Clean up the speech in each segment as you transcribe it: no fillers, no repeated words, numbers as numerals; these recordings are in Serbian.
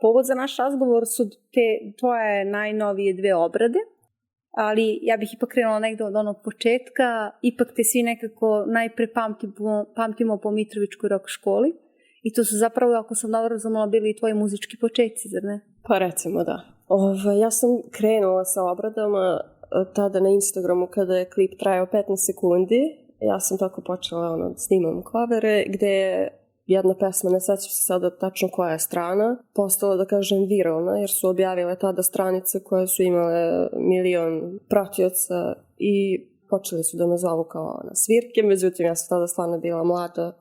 povod za naš razgovor su te tvoje najnovije 2 obrade, ali ja bih ipak krenula negde od onog početka. Ipak te svi nekako najpre pamtimo po Mitrovičkoj rock školi i to su zapravo, ako sam dobro razumela, bili i tvoji muzički početci, zar ne? Pa recimo da. Ja sam krenula sa obradama tada na Instagramu kada je klip trajao 15 sekundi. Ja sam tako počela snimam klavere gde je jedna pesma, ne sećam se sada tačno koja je strana, postala, da kažem, viralna, jer su objavile tada stranice koje su imale 1.000.000 pratioca i počeli su da me zovu kao na svirke. Međutim, ja sam tada stvarno bila mlada,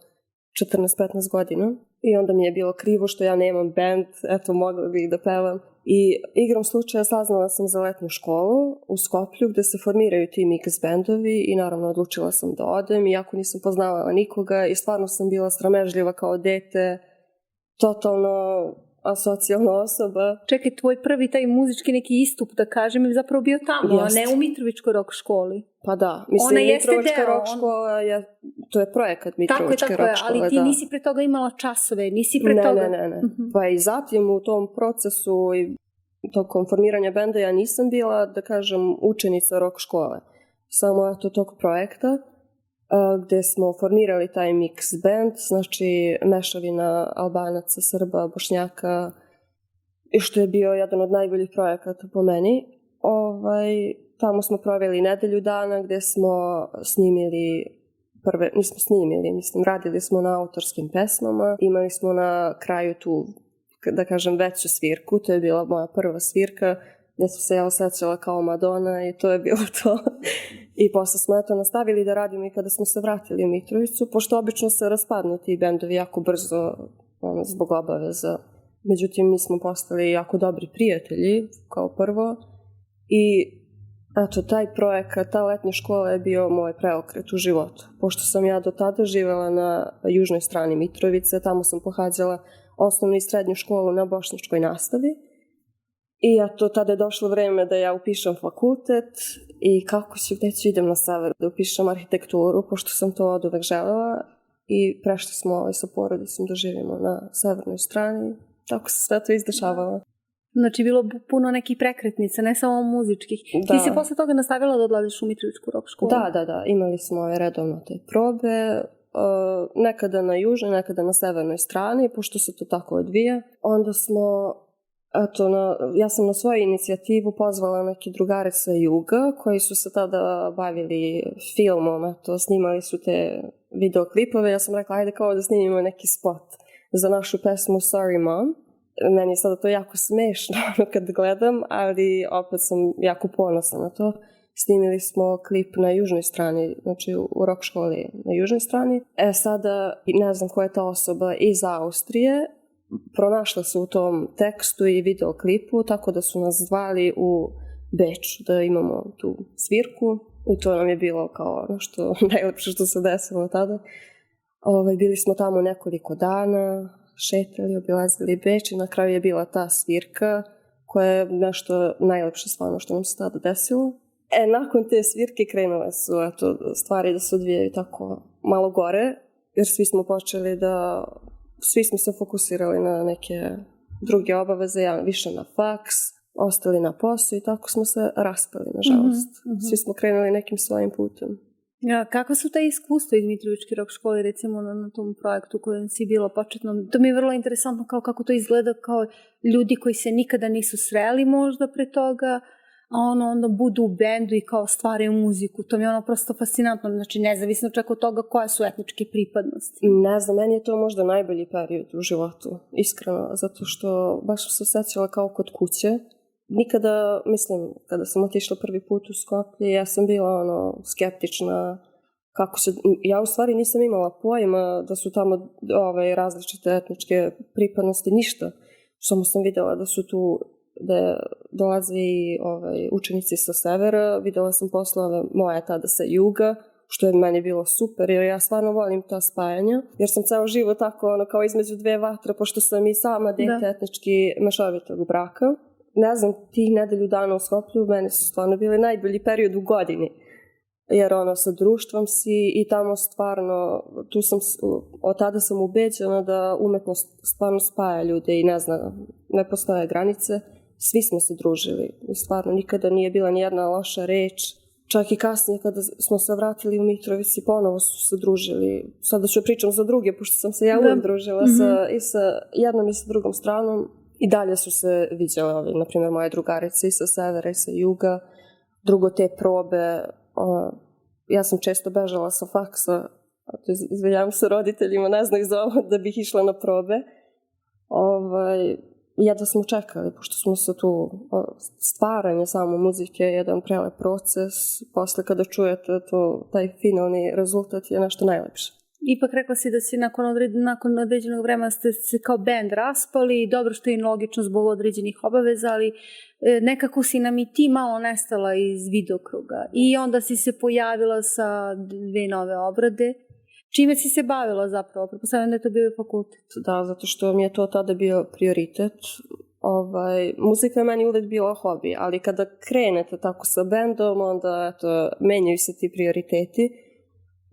14-15 godina, i onda mi je bilo krivo što ja nemam band, eto, mogla bih da pevam. I igrom slučaja saznala sam za letnju školu u Skoplju gde se formiraju ti mix bendovi i naravno odlučila sam da odem, iako nisam poznavala nikoga i stvarno sam bila sramežljiva kao dete, totalno asocijalna osoba. Čekaj, tvoj prvi taj muzički neki istup, da kažem, ili zapravo bio tamo, a ne u Mitrovičkoj rock školi? Pa da, mislim, Mitrovička rock škola to je projekat Mitrovičke rock škole. Ali ti nisi pre toga imala časove, nisi pre toga... Ne. Pa i zatim u tom procesu i tokom formiranja benda ja nisam bila, da kažem, učenica rock škole. Samo eto tog projekta gde smo formirali taj mix band, znači mešavina Albanaca, Srba, Bošnjaka, i što je bio jedan od najboljih projekata po meni. Tamo smo proveli nedelju dana gde smo radili smo na autorskim pesmama, imali smo na kraju tu, da kažem, veću svirku, to je bila moja prva svirka, gde sam se ja osjećala kao Madonna i to je bilo to. I posle smo nastavili da radimo i kada smo se vratili u Mitrovicu, pošto obično se raspadnu ti bendovi jako brzo zbog obaveza. Međutim, mi smo postali jako dobri prijatelji, kao prvo. I eto, taj projekat, ta letnja škola je bio moj preokret u životu. Pošto sam ja do tada živela na južnoj strani Mitrovice, tamo sam pohađala osnovnu i srednju školu na bošnjačkoj nastavi. I eto, tada je došlo vreme da ja upišem fakultet i gde ću idem na sever da upišem arhitekturu, pošto sam to od uvek želela, i prešli smo sa porodicom da živimo na severnoj strani. Tako se sve to izdešavalo. Znači, bilo puno nekih prekretnica, ne samo muzičkih. Da. Ti si posle toga nastavila da odlaziš u Mitrovičku rock školu? Da. Imali smo redovno te probe, nekada na južnoj, nekada na severnoj strani, pošto se to tako odvija. Onda smo... ja sam na svoju inicijativu pozvala neke drugare sa juga koji su se tada bavili filmom, snimali su te videoklipove. Ja sam rekla, ajde kao da snimimo neki spot za našu pesmu Sorry Mom. Meni je sada to jako smešno kad gledam, ali opet sam jako ponosna na to. Snimili smo klip na južnoj strani, znači u rock školi na južnoj strani. Sada ne znam koja je ta osoba iz Austrije, pronašla se u tom tekstu i videoklipu, tako da su nas zvali u Beč da imamo tu svirku i to nam je bilo kao nešto najlepše što se desilo tada. Bili smo tamo nekoliko dana, šetali, obilazili Beč i na kraju je bila ta svirka koja je nešto najlepše stvarno što nam se tada desilo. Nakon te svirke krenule su stvari da se odvijaju tako malo gore, jer svi smo se fokusirali na neke druge obaveze, ja više na faks, ostali na posao i tako smo se raspali, nažalost. Svi smo krenuli nekim svojim putem. Ja, kako su te iskustva iz Mitrovičke rock škole, recimo na tom projektu kojem si bila početno? To mi je vrlo interesantno kako to izgleda, kao ljudi koji se nikada nisu sreli možda pre toga, a onda budu u bendu i kao stvaraju muziku. To mi je prosto fascinantno, znači nezavisno čak od toga koje su etničke pripadnosti. Ne znam, meni je to možda najbolji period u životu, iskreno, zato što baš sam se osjećala kao kod kuće. Nikada, mislim, kada sam otišla prvi put u Skoplje, ja sam bila skeptična ja u stvari nisam imala pojma da su tamo različite etničke pripadnosti, ništa. Samo sam videla da su tu, da dolaze i učenici sa severa, videla sam poslove moje tada sa juga, što je meni bilo super, jer ja stvarno volim ta spajanja, jer sam ceo život tako kao između dve vatre, pošto sam i sama dete etnički mešovitog braka. Ne znam, tih nedelju dana u Skoplju meni su stvarno bili najbolji period u godini. jer ono sa društvom si i tamo stvarno, od tada sam ubeđena da umetnost stvarno spaja ljude i ne postoje granice. Svi smo se družili i stvarno nikada nije bila nijedna loša reč. Čak i kasnije kada smo se vratili u Mitrovici ponovo su se družili. Sada ću pričam za druge, pošto sam se ja uvijek družila i sa jednom i sa drugom stranom. I dalje su se viđale, na primjer, moje drugarice i sa severa i sa juga. Drugo, te probe, ja sam često bežala sa faksa, izvinjavam se roditeljima, ne znaju za ovo, da bih išla na probe. Jedva smo čekali, pošto smo se tu, stvaranje samo muzike je jedan prelep proces, posle kada čujete to, taj finalni rezultat je nešto najlepše. Ipak rekla si da si nakon određenog vremena ste se kao band raspali, dobro što je logično zbog određenih obaveza, ali nekako si nam i ti malo nestala iz vidokruga. I onda si se pojavila sa 2 nove obrade. Čime si se bavila zapravo? Pretpostavljam da je to bio fakultet. Da, zato što mi je to tada bio prioritet. Muzika je meni uvijek bila hobi, ali kada krenete tako sa bendom, onda menjaju se ti prioriteti.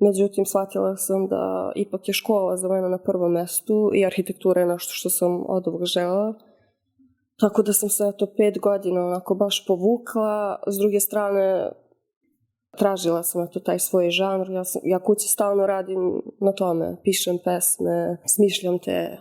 Međutim, shvatila sam da ipak je škola za mene na prvom mestu i arhitektura je nešto što sam od uvijek želela. Tako da sam se 5 godina onako baš povukla. S druge strane, tražila sam taj svoj žanr. Ja kući stalno radim na tome. Pišem pesme, smišljam te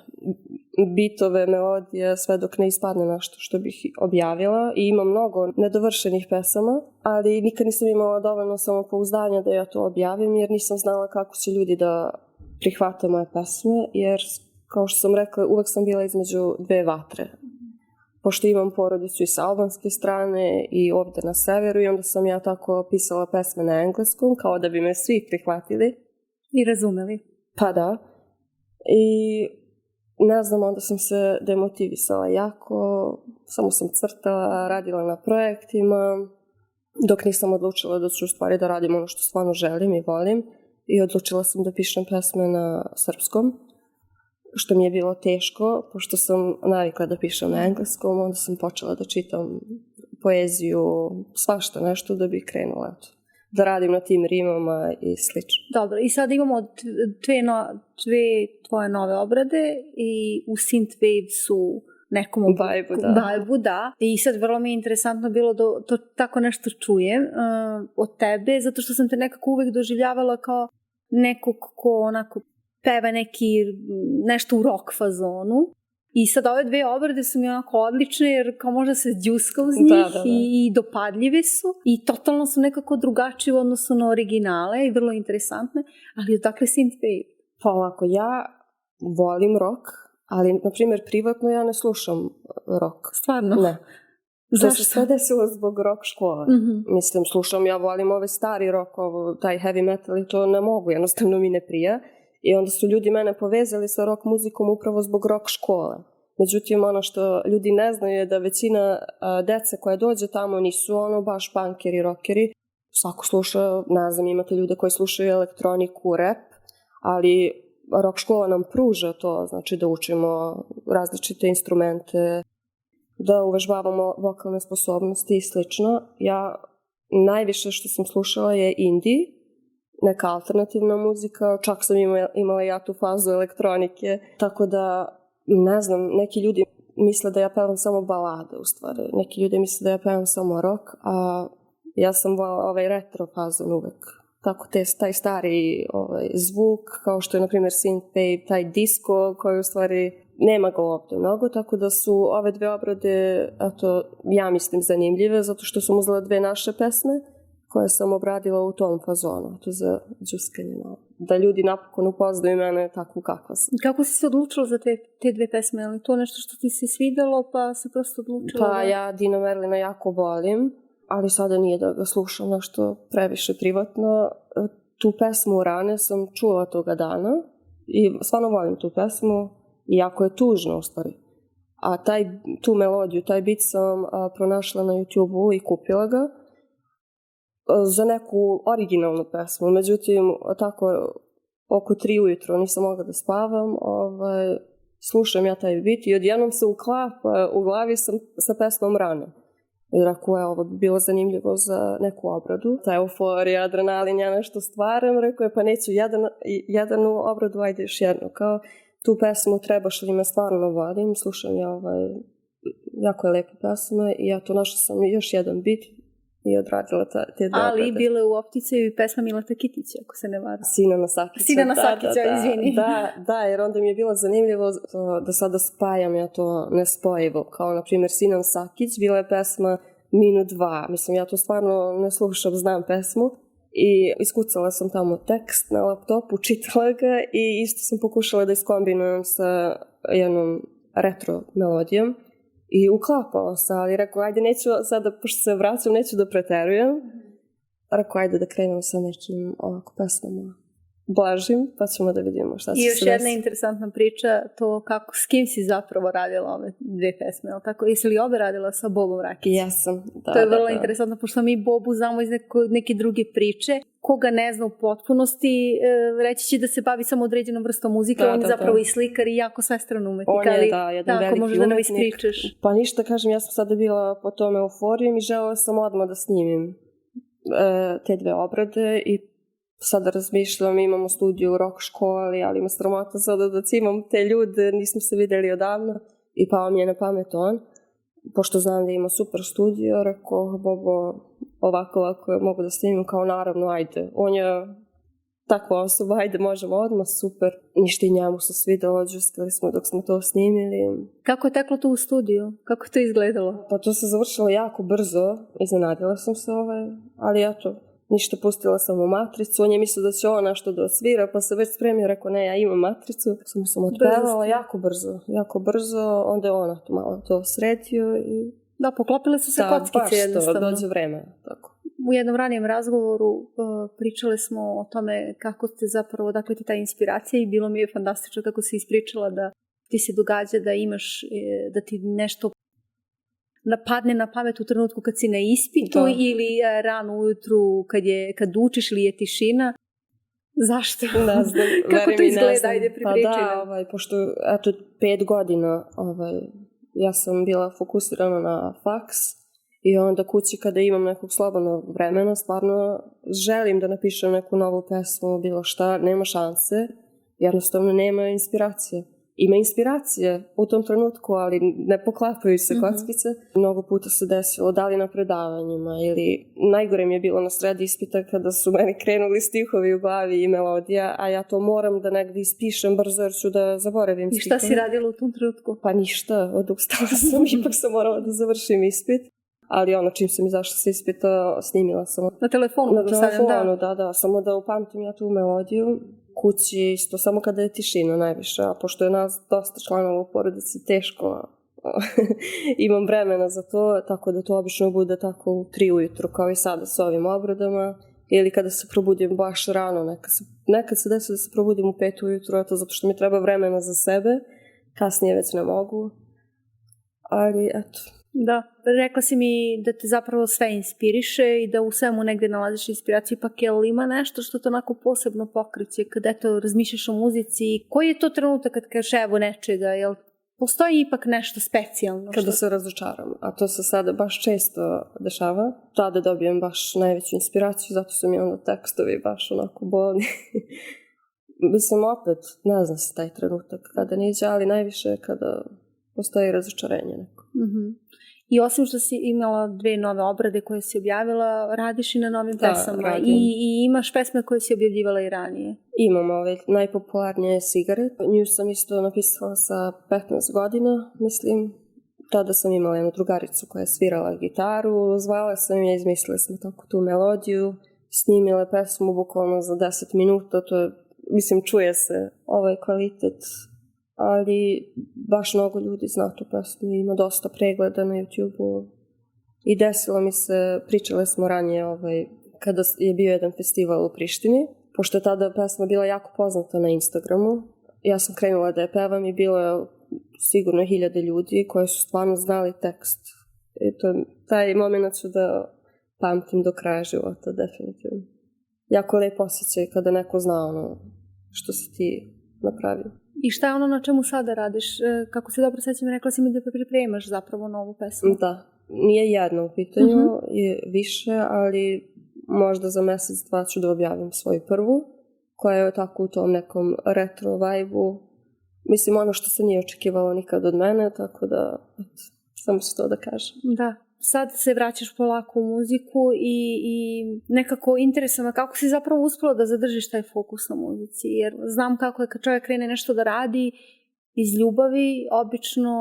bitove, melodije, sve dok ne ispadne nešto što bih objavila. I imam mnogo nedovršenih pesama, ali nikad nisam imala dovoljno samopouzdanja da ja to objavim, jer nisam znala kako će ljudi da prihvate moje pesme, jer, kao što sam rekla, uvek sam bila između 2 vatre. Pošto imam porodicu i sa albanske strane i ovdje na severu, i onda sam ja tako pisala pesme na engleskom, kao da bi me svi prihvatili. I razumeli. Pa da. I ne znam, onda sam se demotivisala jako, samo sam crtala, radila na projektima, dok nisam odlučila da ću u stvari da radim ono što stvarno želim i volim, i odlučila sam da pišem pesme na srpskom, što mi je bilo teško, pošto sam navikla da pišem na engleskom, onda sam počela da čitam poeziju, svašta nešto da bih krenula da radim na tim rimama i slično. Dobro, i sad imamo 2 tvoje nove obrade i u Synthwave su nekom vibe-u, da. I sad vrlo mi je interesantno bilo da to tako nešto čujem od tebe, zato što sam te nekako uvek doživljavala kao nekog ko onako peva nešto u rock fazonu. I sad ove 2 obrade su mi onako odlične, jer kao možda se džuska uz njih. I dopadljive su i totalno su nekako drugačije u odnosu na originale i vrlo interesantne, ali odakle Synthwave? Pa ovako, ja volim rock, ali na primjer privatno ja ne slušam rock. Stvarno? Ne. Zašto? To se sve desilo zbog rock škole. Mislim, ja volim ove stari rock, taj heavy metal, i to ne mogu, jednostavno mi ne prija. I onda su ljudi mene povezali sa rock muzikom upravo zbog rock škole. Međutim, ono što ljudi ne znaju je da većina dece koje dođe tamo nisu baš punkeri, rockeri. Svako sluša, ne znam, imate ljude koji slušaju elektroniku, rap, ali rock škola nam pruža to, znači da učimo različite instrumente, da uvežbavamo vokalne sposobnosti i slično. Ja najviše što sam slušala je indie, neka alternativna muzika, čak sam imala ja tu fazu elektronike, tako da, ne znam, neki ljudi misle da ja pevam samo balade u stvari, neki ljudi misle da ja pevam samo rock, a ja sam volala retro fazon uvek. Tako taj stari zvuk, kao što je na primjer Synthwave, taj disco koji u stvari nema ga ovdje mnogo, tako da su ove 2 obrade, ja mislim, zanimljive, zato što sam uzela 2 naše pesme koje sam obradila u tom fazonu, to za džuskanje malo. Da ljudi napokon upoznaju mene takvu kakva sam. Kako si se odlučila za te 2 pesme? Je li to nešto što ti se svidjelo pa se prosto odlučila? Pa ja Dina Merlina jako volim, ali sada nije da ga slušam nešto previše privatno. Tu pesmu Rane sam čula toga dana i stvarno volim tu pesmu i jako je tužna u stvari. A tu melodiju, taj bit sam pronašla na YouTube-u i kupila ga za neku originalnu pesmu. Međutim, tako oko 3 ujutro nisam mogla da spavam, slušam ja taj bit i odjednom se uklapa u glavi sam sa pesmom Rane. I rekao, ovo bi bilo zanimljivo za neku obradu. Ta euforija, adrenalin, ja nešto stvaram. Rekao je, pa neću jedan obradu, ajde još jednu. Kao, tu pesmu Trebaš li me stvarno vodim. Slušam ja jako je lepa pesma i ja to našla sam još jedan bit i odradila te dve obrade. Ali bile u opticaju i pesma Mileta Kitića, ako se ne varam. Sinana Sakića. Sinana Sakića, izvini. Da, jer onda mi je bilo zanimljivo da sada spajam ja to nespojivo. Kao, na primjer, Sinan Sakić, bila je pesma Minut 2. Mislim, ja to stvarno ne slušam, znam pesmu. I iskucala sam tamo tekst na laptopu, čitala ga i isto sam pokušala da iskombinujem sa jednom retro melodijom. I uklapao se, ali rekao, ajde, neću sada, pošto se vraćam, neću da preterujem. Rekao, ajde da krenemo sa nekim ovako pesmama blažim, pa ćemo da vidimo šta će se desiti. I još jedna interesantna priča, to kako, s kim si zapravo radila ove dve pesme, ali tako? Jesi li obe radila sa Bobom Rakicom? Jesam, da. To je vrlo interesantno, pošto mi Bobu znamo iz neke druge priče. Koga ne zna u potpunosti, reći će da se bavi samo određenom vrstom muzike, on je zapravo i slikar i jako svestran umetnik. On je, jedan veliki možeš umetnik. Da nam ispričaš. Pa ništa, kažem, ja sam sada bila po tom euforijom i želela sam odmah da snimim te dve obrade i sada razmišljam, imamo studiju u rock školi, ali ima sramota sada da cimam te ljude, nismo se videli odavno i pao mi je na pamet on. Pošto znam da ima super studio, rekao, Bobo, ovako mogu da snimim, kao naravno, ajde. On je takva osoba, ajde, možemo odmah, super. Ništa i njemu se svidelo, džuskali smo dok smo to snimili. Kako je teklo to u studiju? Kako je to izgledalo? Pa to se završilo jako brzo, iznenadila sam se ali eto, ništa, pustila sam mu matricu, on je mislio da će ona nešto da osvira, pa se već spremio, rekao, ne, ja imam matricu, sam otpevala jako brzo, onda je ona malo to sredio i... Da, poklopile su se kockice jednostavno. Da, dođe vreme, tako. U jednom ranijem razgovoru pričali smo o tome kako ste zapravo, dakle ti ta inspiracija i bilo mi je fantastično kako si ispričala da ti se događa da imaš, da ti nešto napadne na pamet u trenutku kad si na ispitu ili rano ujutru kad učiš ili je tišina. Zašto? Ne znam. Kako to izgleda? Ajde, pripričaj. Pa da, pošto 5 godina ja sam bila fokusirana na faks i onda kući kada imam nekog slobodnog vremena, stvarno želim da napišem neku novu pesmu, bilo šta, nema šanse, jednostavno nema inspiracije. Ima inspiracije u tom trenutku, ali ne poklapaju se kockice. Mnogo puta se desilo, da li na predavanjima ili najgore mi je bilo na sredi ispita kada su meni krenuli stihovi u glavi i melodija, a ja to moram da negdje ispišem brzo jer ću da zaboravim stihove. I šta si radila u tom trenutku? Pa ništa, odustala sam, ipak sam morala da završim ispit. Ali čim sam izašla sa ispita, snimila sam. Na telefonu? Na telefonu, da. Samo da upamtim ja tu melodiju. Kući isto, samo kada je tišina najviše, a pošto je nas dosta članova u porodici teško, imam vremena za to, tako da to obično bude tako u 3 ujutru, kao i sada s ovim obradama, ili kada se probudim baš rano, nekad se desi da se probudim u 5 ujutru, eto, zato što mi treba vremena za sebe, kasnije već ne mogu, ali eto. Da, rekla si mi da te zapravo sve inspiriše i da u svemu negdje nalaziš inspiraciju, ipak je li ima nešto što te onako posebno pokreće kad eto razmišljaš o muzici, koji je to trenutak kad kažeš evo nečega, jel postoji ipak nešto specijalno? Kada se razočaram, a to se sada baš često dešava, tada dobijem baš najveću inspiraciju, zato su mi onda tekstovi baš onako bolni. Mislim, opet, ne znam se taj trenutak kada neđe, ali najviše kada postoji razočarenje neko. I osim što si imala 2 nove obrade koje si objavila, radiš i na novim pesama. Radim. I imaš pesme koje si objavljivala i ranije. Imam najpopularnije je Cigaret. Nju sam isto napisala sa 15 godina, mislim. Tada sam imala jednu drugaricu koja je svirala gitaru, zvala sam je, izmislili smo tako tu melodiju, snimile pesmu bukvalno za 10 minuta, to je, mislim, čuje se ovaj kvalitet, ali baš mnogo ljudi zna tu pesmu, ima dosta pregleda na YouTube-u i desilo mi se, pričale smo ranije kada je bio jedan festival u Prištini, pošto je tada pesma bila jako poznata na Instagramu, ja sam krenula da je pevam i bilo je sigurno 1000 ljudi koji su stvarno znali tekst. I taj moment ću da pamtim do kraja života, definitivno. Jako lep osjećaj kada neko zna ono što si ti napravio. I šta je ono na čemu sada radiš? Kako se dobro sećam, rekla si mi da pripremaš zapravo novu pesmu. Da, nije jedno u pitanju, je više, ali možda za mjesec, dva ću da objavim svoju prvu, koja je tako u tom nekom retro vibe-u. Mislim, ono što se nije očekivalo nikad od mene, tako da samo ću to da kažem. Da. Sad se vraćaš polako u muziku i nekako interesuje kako si zapravo uspela da zadržiš taj fokus na muzici. Jer znam kako je kad čovjek krene nešto da radi iz ljubavi, obično,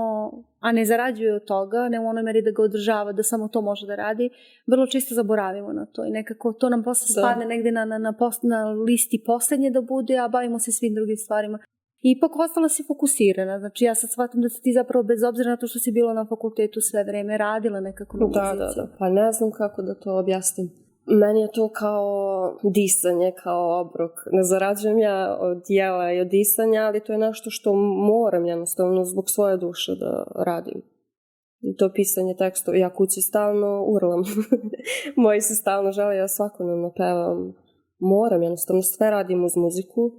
a ne zarađuje od toga, ne u onoj meri da ga održava, da samo to može da radi, vrlo često zaboravimo na to i nekako to nam posle spadne negdje na listi posljednje da bude, a bavimo se svim drugim stvarima. I ipak ostala si fokusirana, znači ja sad shvatam da si ti zapravo bez obzira na to što si bila na fakultetu sve vreme radila nekako na muzici. Da, pa ne znam kako da to objasnim. Meni je to kao disanje, kao obrok. Ne zarađujem ja od jela i od disanja, ali to je nešto što moram jednostavno zbog svoje duše da radim. I to pisanje tekstova. Ja kući stalno urlam. Moji se stalno žele, ja svakodnevno pevam. Moram, jednostavno sve radim uz muziku.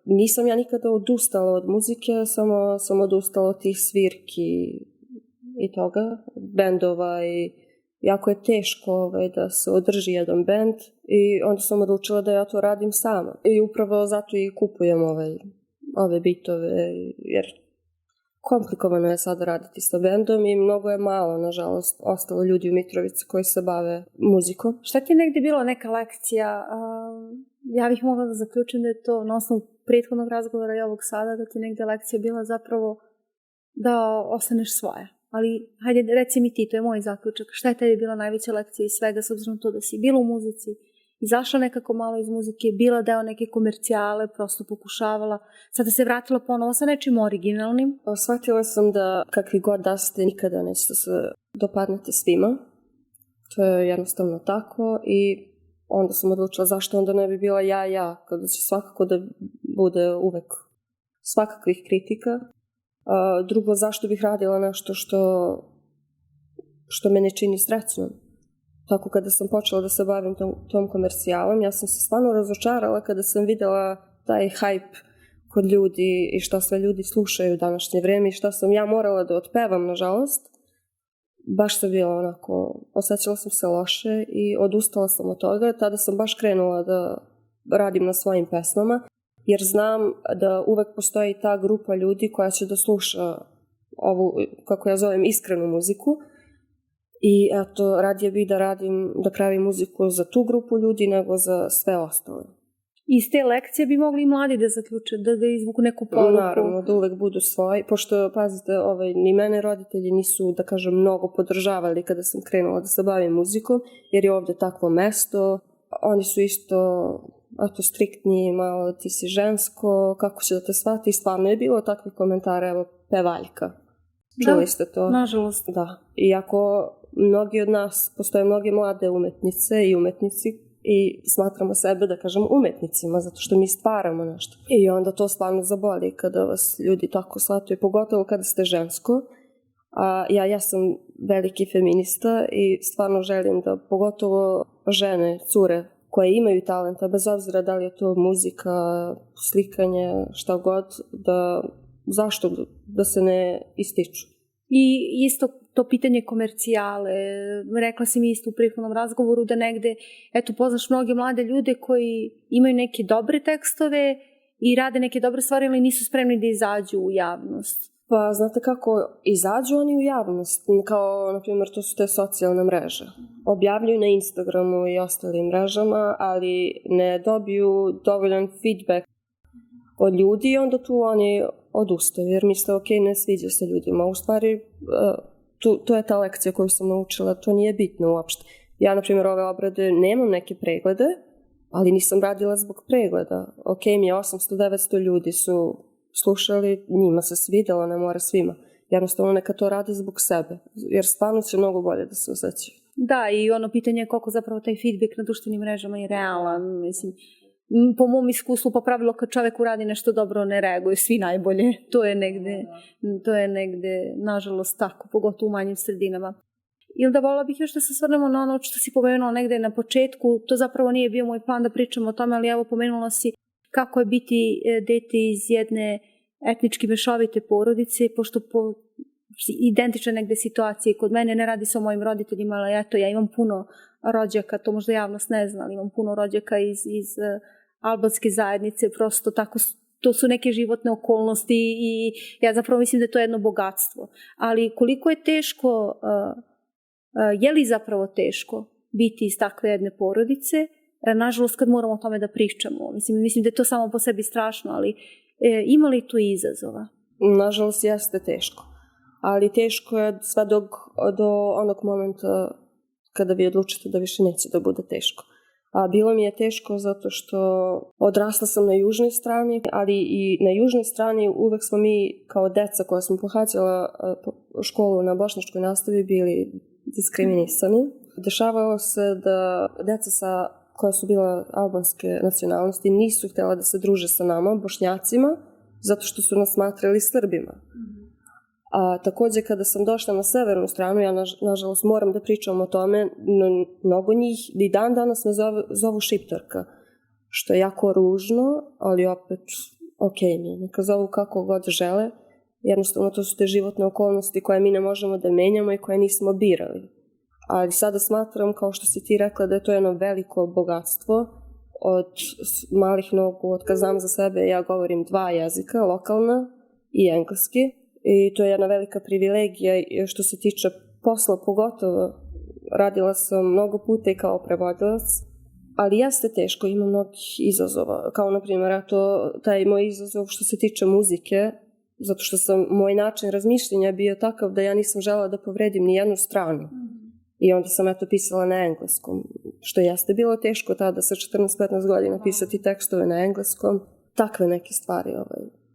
Nisam ja nikada odustala od muzike, samo sam odustala od tih svirki i toga, bendova i jako je teško da se održi jedan bend i onda sam odlučila da ja to radim sama. I upravo zato i kupujem ove bitove, jer komplikovano je sad raditi sa bendom i mnogo je malo, nažalost, ostalo ljudi u Mitrovici koji se bave muzikom. Šta ti je negdje bilo neka lekcija? Ja bih mogla da zaključim da je to na osnovu prethodnog razgovora i ovog sada, da ti je negdje lekcija bila zapravo da ostaneš svoja. Ali, hajde, reci mi ti, to je moj zaključak. Šta je tebi bila najveća lekcija iz svega, s obzirom to da si bila u muzici, izašla nekako malo iz muzike, bila deo neke komercijale, prosto pokušavala, sada se vratila ponovo sa nečim originalnim? Shvatila sam da kakvi god da ste, nikada nećete se dopadnete svima. To je jednostavno tako i onda sam odlučila zašto onda ne bi bila ja, kada će svakako da bude uvek svakakvih kritika. Drugo, zašto bih radila nešto što me ne čini srećnom. Tako kada sam počela da se bavim tom komercijalom, ja sam se stvarno razočarala kada sam videla taj hype kod ljudi i šta sve ljudi slušaju u današnje vreme i šta sam ja morala da otpevam, nažalost. Baš sam bila onako, osjećala sam se loše i odustala sam od toga. Tada sam baš krenula da radim na svojim pesmama, jer znam da uvek postoji ta grupa ljudi koja će da sluša ovu, kako ja zovem, iskrenu muziku. I eto, radije bih da pravim muziku za tu grupu ljudi nego za sve ostale. Iz te lekcije bi mogli i mladi da zaključe, da izvuku neku poruku. Naravno, da uvek budu svoji, pošto, pazite, ni mene roditelji nisu, da kažem, mnogo podržavali kada sam krenula da se bavim muzikom, jer je ovdje takvo mesto. Oni su isto, striktni, malo ti si žensko, kako će da te shvati. I stvarno je bilo takvih komentara, evo, pevaljka. Čuli ste to? Nažalost. Da. Iako mnogi od nas, postoje mnoge mlade umetnice i umetnici i smatramo sebe, da kažem, umetnicima, zato što mi stvaramo nešto. I onda to stvarno zaboli kada vas ljudi tako shvataju, pogotovo kada ste žensko. A ja sam veliki feminista i stvarno želim da pogotovo žene, cure koje imaju talenta, bez obzira da li je to muzika, slikanje, šta god, zašto da se ne ističu. I isto to pitanje komercijale, rekla si mi isto u prethodnom razgovoru da negde, poznaš mnoge mlade ljude koji imaju neke dobre tekstove i rade neke dobre stvari, ali nisu spremni da izađu u javnost. Pa znate kako, izađu oni u javnost, kao, na primjer, to su te socijalne mreže. Objavljuju na Instagramu i ostalim mrežama, ali ne dobiju dovoljan feedback od ljudi i onda tu oni odustaju, jer misle, ok, ne sviđa se ljudima. U stvari, to je ta lekcija koju sam naučila, to nije bitno uopšte. Ja, na primjer, ove obrade nemam neke preglede, ali nisam radila zbog pregleda. Ok, mi je 800-900 ljudi su slušali, njima se svidjelo, ne mora svima. Jednostavno neka to rade zbog sebe, jer stvarno će mnogo bolje da se osjećaju. Da, i ono pitanje je koliko zapravo taj feedback na društvenim mrežama je realan, mislim. Po mom iskustvu, po pravilu, kad čovjek uradi nešto dobro, ne reaguje svi najbolje. To je negde, nažalost, tako, pogotovo u manjim sredinama. Ili da voljela bih još da se svrnemo na ono što si pomenula negde na početku. To zapravo nije bio moj plan da pričamo o tome, ali evo pomenula si kako je biti dete iz jedne etnički mešovite porodice, pošto po identične negde situacije. Kod mene ne radi se o mojim roditeljima, ali eto, ja imam puno rođaka, to možda javnost ne zna, ali imam puno rođaka iz albanske zajednice, prosto tako, to su neke životne okolnosti i ja zapravo mislim da je to jedno bogatstvo. Ali koliko je teško, je li zapravo teško biti iz takve jedne porodice? Nažalost, kad moramo o tome da pričamo. Mislim da je to samo po sebi strašno, ali ima li tu izazova? Nažalost, jeste teško. Ali teško je sve do onog momenta kada vi odlučite da više neće da bude teško. A bilo mi je teško zato što odrasla sam na južnoj strani, ali i na južnoj strani uvek smo mi kao deca koja smo pohađala školu na bošnjačkoj nastavi bili diskriminisani. Dešavalo se da deca koja su bila albanske nacionalnosti nisu htjela da se druže sa nama, bošnjacima, zato što su nas smatrali Srbima. A također kada sam došla na severnu stranu, ja nažalost moram da pričam o tome, mnogo njih i dan danas me zovu šiptarka, što je jako ružno, ali opet ok, neka zovu kako god žele. Jednostavno to su te životne okolnosti koje mi ne možemo da menjamo i koje nismo birali. Ali sada smatram, kao što si ti rekla, da je to jedno veliko bogatstvo od malih nogu, od kad znam za sebe, ja govorim 2 jezika, lokalna i engleski. I to je jedna velika privilegija što se tiče posla, pogotovo radila sam mnogo puta i kao prevodilac, ali jeste teško, ima mnogih izazova, kao na primjer taj moj izazov što se tiče muzike, zato što moj način razmišljanja bio takav da ja nisam želela da povredim ni jednu stranu. I onda sam pisala na engleskom, što jeste bilo teško tada sa 14-15 godina pisati tekstove na engleskom, takve neke stvari.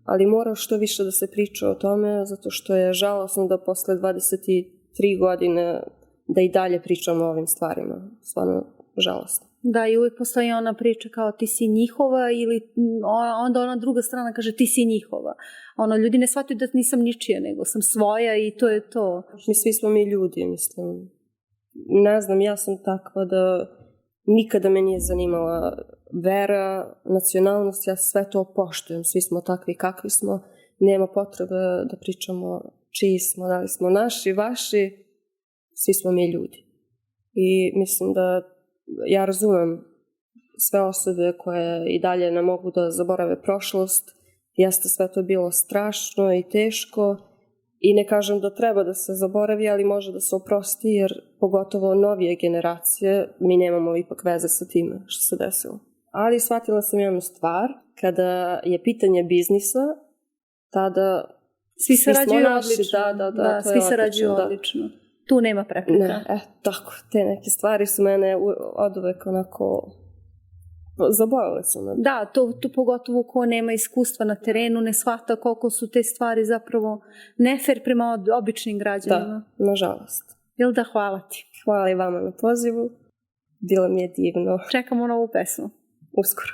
Ali mora što više da se priča o tome, zato što je žalosno da posle 23 godine da i dalje pričamo o ovim stvarima. Stvarno žalosno. Da, i uvijek postoji ona priča kao ti si njihova ili onda ona druga strana kaže ti si njihova. Ljudi ne shvataju da nisam ničija, nego sam svoja i to je to. Svi smo mi ljudi, mislim. Ne znam, ja sam takva da nikada me nije zanimala vera, nacionalnost, ja sve to poštujem. Svi smo takvi kakvi smo. Nema potrebe da pričamo čiji smo, da li smo naši, vaši. Svi smo mi ljudi. I mislim da ja razumem sve osobe koje i dalje ne mogu da zaborave prošlost. Jeste sve to bilo strašno i teško. I ne kažem da treba da se zaboravi, ali može da se oprosti, jer pogotovo novije generacije, mi nemamo ipak veze sa time što se desilo. Ali shvatila sam jednu stvar, kada je pitanje biznisa, tada svi sarađuju naši, odlično. Da, svi sarađuju odlično. Tu nema prepreka. Tako, te neke stvari su mene oduvek onako zaboravili su me. Da, to pogotovo ko nema iskustva na terenu, ne shvata koliko su te stvari zapravo nefer prema običnim građanima. Da, nažalost. Jel da, hvala ti. Hvala i vama na pozivu. Bilo mi je divno. Čekamo novu pesmu. Uskoro.